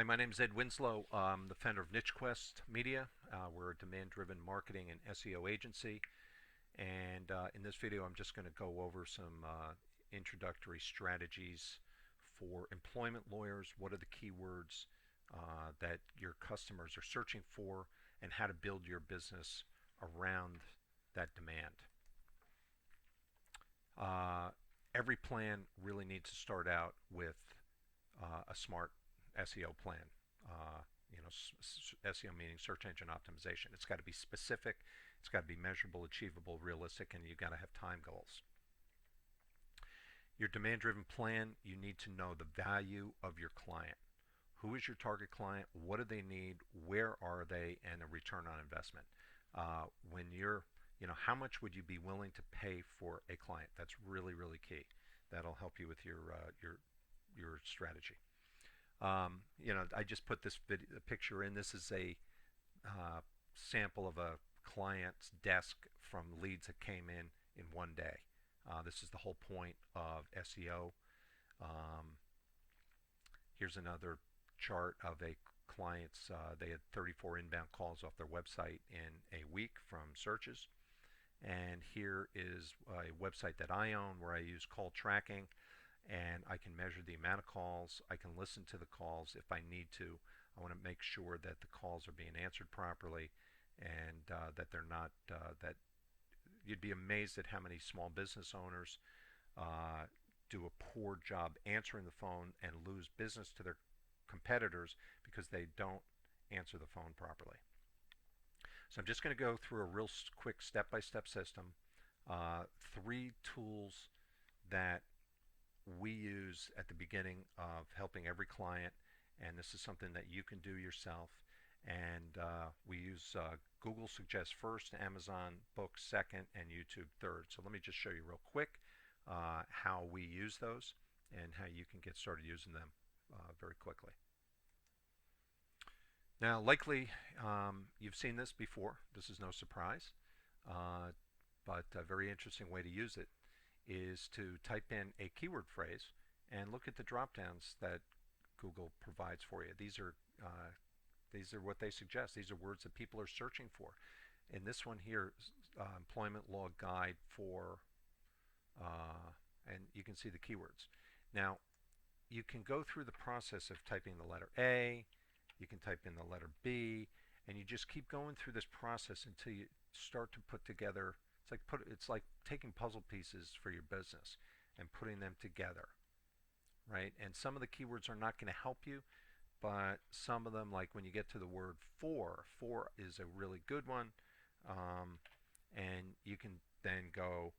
Hi, my name is Ed Winslow. I'm the founder of NicheQuest Media. We're a demand-driven marketing and SEO agency. And in this video, I'm just going to go over some introductory strategies for employment lawyers. What are the keywords that your customers are searching for, and how to build your business around that demand. Every plan really needs to start out with a smart SEO plan. SEO meaning search engine optimization. It's got to be specific, it's got to be measurable, achievable, realistic, and you've got to have time goals. Your demand-driven plan, you need to know the value of your client. Who is your target client? What do they need? Where are they? And a return on investment. When you're, how much would you be willing to pay for a client? That's really, really key. That'll help you with your strategy. I just put this picture in. This is a sample of a client's desk from leads that came in one day. This is the whole point of SEO. Here's another chart of a client's. They had 34 inbound calls off their website in a week from searches. And here is a website that I own where I use call tracking, and I can measure the amount of calls. I can listen to the calls if I need to. I want to make sure that the calls are being answered properly, and that they're not, that you'd be amazed at how many small business owners do a poor job answering the phone and lose business to their competitors because they don't answer the phone properly. So I'm just going to go through a real quick step-by-step system. 3 tools that we use at the beginning of helping every client, and this is something that you can do yourself. And we use Google Suggest first, Amazon Books second, and YouTube third. So let me just show you real quick how we use those and how you can get started using them very quickly. Now, likely you've seen this before. This is no surprise, but a very interesting way to use it is to type in a keyword phrase and look at the drop downs that Google provides for you. These are what they suggest. These are words that people are searching for. In this one here, employment law guide for, and you can see the keywords. Now, you can go through the process of typing the letter A, you can type in the letter B, and you just keep going through this process until you start to put together. It's like taking puzzle pieces for your business and putting them together, right? And some of the keywords are not going to help you, but some of them, like when you get to the word for is a really good one, and you can then go,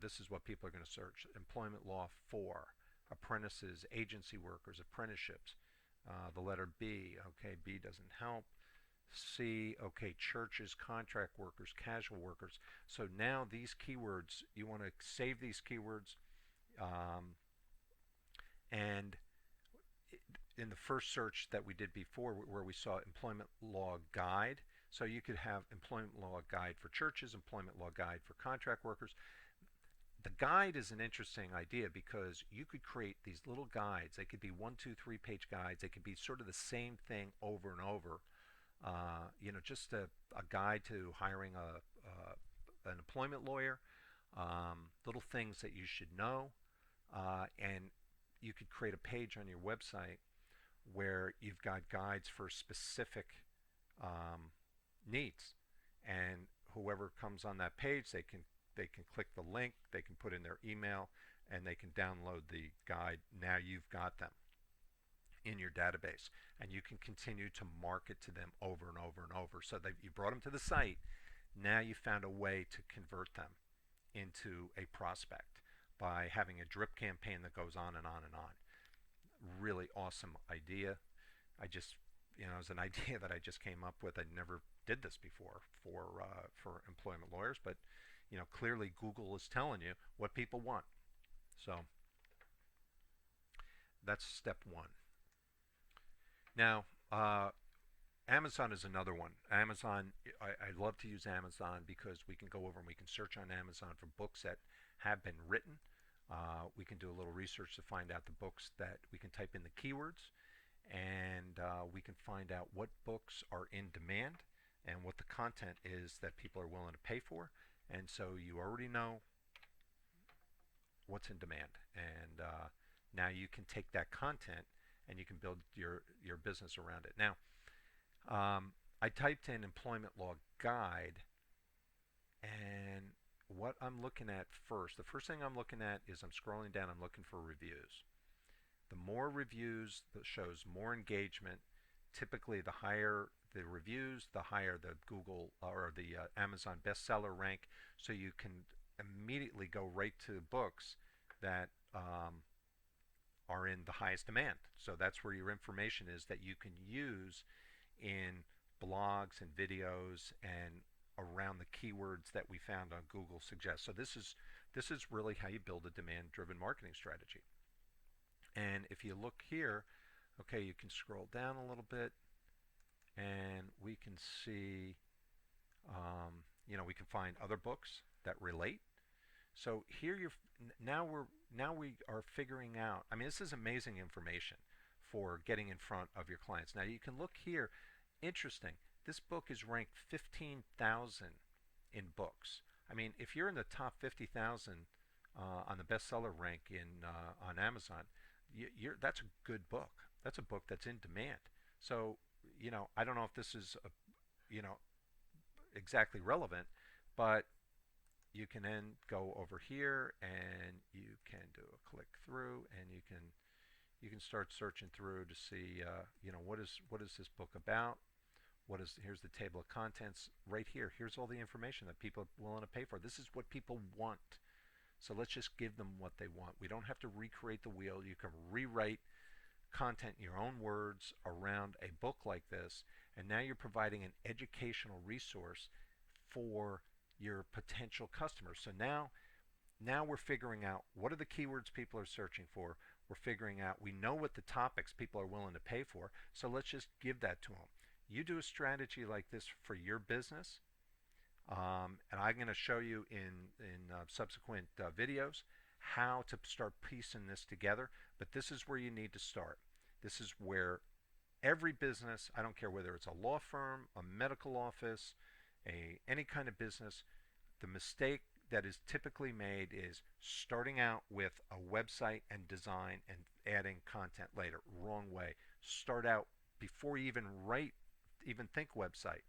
this is what people are going to search: employment law for, apprentices, agency workers, apprenticeships. The letter B, okay, B doesn't help. C, okay, churches, contract workers, casual workers. So now these keywords, you want to save these keywords, and in the first search that we did before, where we saw employment law guide, so you could have employment law guide for churches, employment law guide for contract workers. The guide is an interesting idea because you could create these little guides. They could be 1, 2, 3 page guides. They could be sort of the same thing over and over. Just a guide to hiring an employment lawyer, little things that you should know, and you could create a page on your website where you've got guides for specific needs, and whoever comes on that page, they can click the link, they can put in their email, and they can download the guide. Now you've got them in your database, and you can continue to market to them over and over and over. So that you brought them to the site. Now you found a way to convert them into a prospect by having a drip campaign that goes on and on and on. Really awesome idea. It was an idea that I just came up with. I never did this before for employment lawyers, but clearly Google is telling you what people want. So that's step 1. Now, Amazon is another one. Amazon, I love to use Amazon because we can go over and we can search on Amazon for books that have been written. We can do a little research to find out the books that we can type in the keywords, and we can find out what books are in demand and what the content is that people are willing to pay for. And so you already know what's in demand, and now you can take that content and you can build your business around it. Now, I typed in employment law guide, and what I'm looking at first, the first thing I'm looking at is I'm scrolling down, I'm looking for reviews. The more reviews, that shows more engagement. Typically, the higher the reviews, the higher the Google or the Amazon bestseller rank. So you can immediately go right to books that are in the highest demand. So that's where your information is that you can use in blogs and videos and around the keywords that we found on Google Suggest. So this is really how you build a demand-driven marketing strategy. And if you look here, okay, you can scroll down a little bit, and we can see, we can find other books that relate. So here now we are figuring out. I mean, this is amazing information for getting in front of your clients. Now you can look here. Interesting. This book is ranked 15,000 in books. I mean, if you're in the top 50,000 on the bestseller rank on Amazon, that's a good book. That's a book that's in demand. So, I don't know if this is, exactly relevant, but you can then go over here and you can do a click through, and you can start searching through to see, what is this book about? Here's the table of contents right here. Here's all the information that people are willing to pay for. This is what people want. So let's just give them what they want. We don't have to recreate the wheel. You can rewrite content in your own words around a book like this, and now you're providing an educational resource for your potential customers. So now we're figuring out what are the keywords people are searching for. We're figuring out, we know what the topics people are willing to pay for, so let's just give that to them. You do a strategy like this for your business, and I'm going to show you in subsequent videos how to start piecing this together. But this is where you need to start. This is where every business, I don't care whether it's a law firm, a medical office, any kind of business, the mistake that is typically made is starting out with a website and design and adding content later. Wrong way. Start out before you even think website.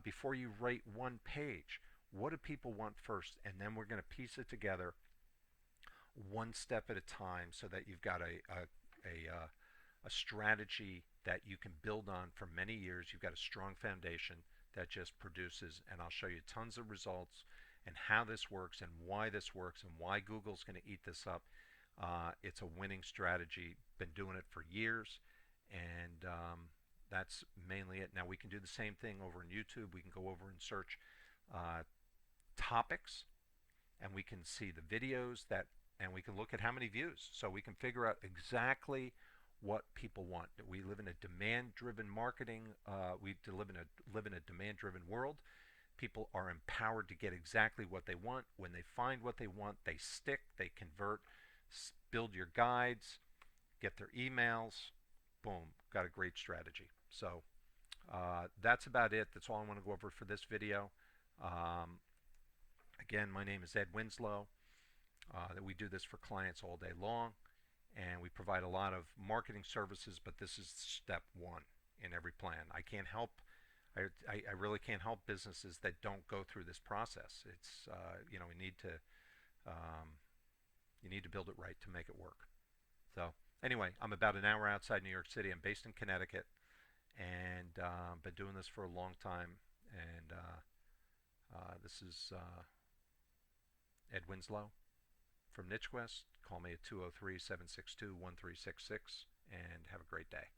Before you write one page, what do people want first? And then we're going to piece it together one step at a time so that you've got a strategy that you can build on for many years. You've got a strong foundation that just produces, and I'll show you tons of results and how this works and why this works and why Google's going to eat this up. It's a winning strategy. Been doing it for years, and that's mainly it. Now we can do the same thing over in YouTube. We can go over and search topics, and we can see the videos and we can look at how many views. So we can figure out exactly what people want. We live in a demand-driven marketing. We live in a demand-driven world. People are empowered to get exactly what they want. When they find what they want, they stick, they convert, build your guides, get their emails. Boom, got a great strategy. So that's about it. That's all I want to go over for this video. Again, my name is Ed Winslow. We do this for clients all day long, and we provide a lot of marketing services, but this is step one in every plan. I can't help, I really can't help businesses that don't go through this process. It's, you need to build it right to make it work. So anyway, I'm about an hour outside New York City. I'm based in Connecticut, and been doing this for a long time. And this is Ed Winslow from NicheQuest. Call me at 203-762-1366, and have a great day.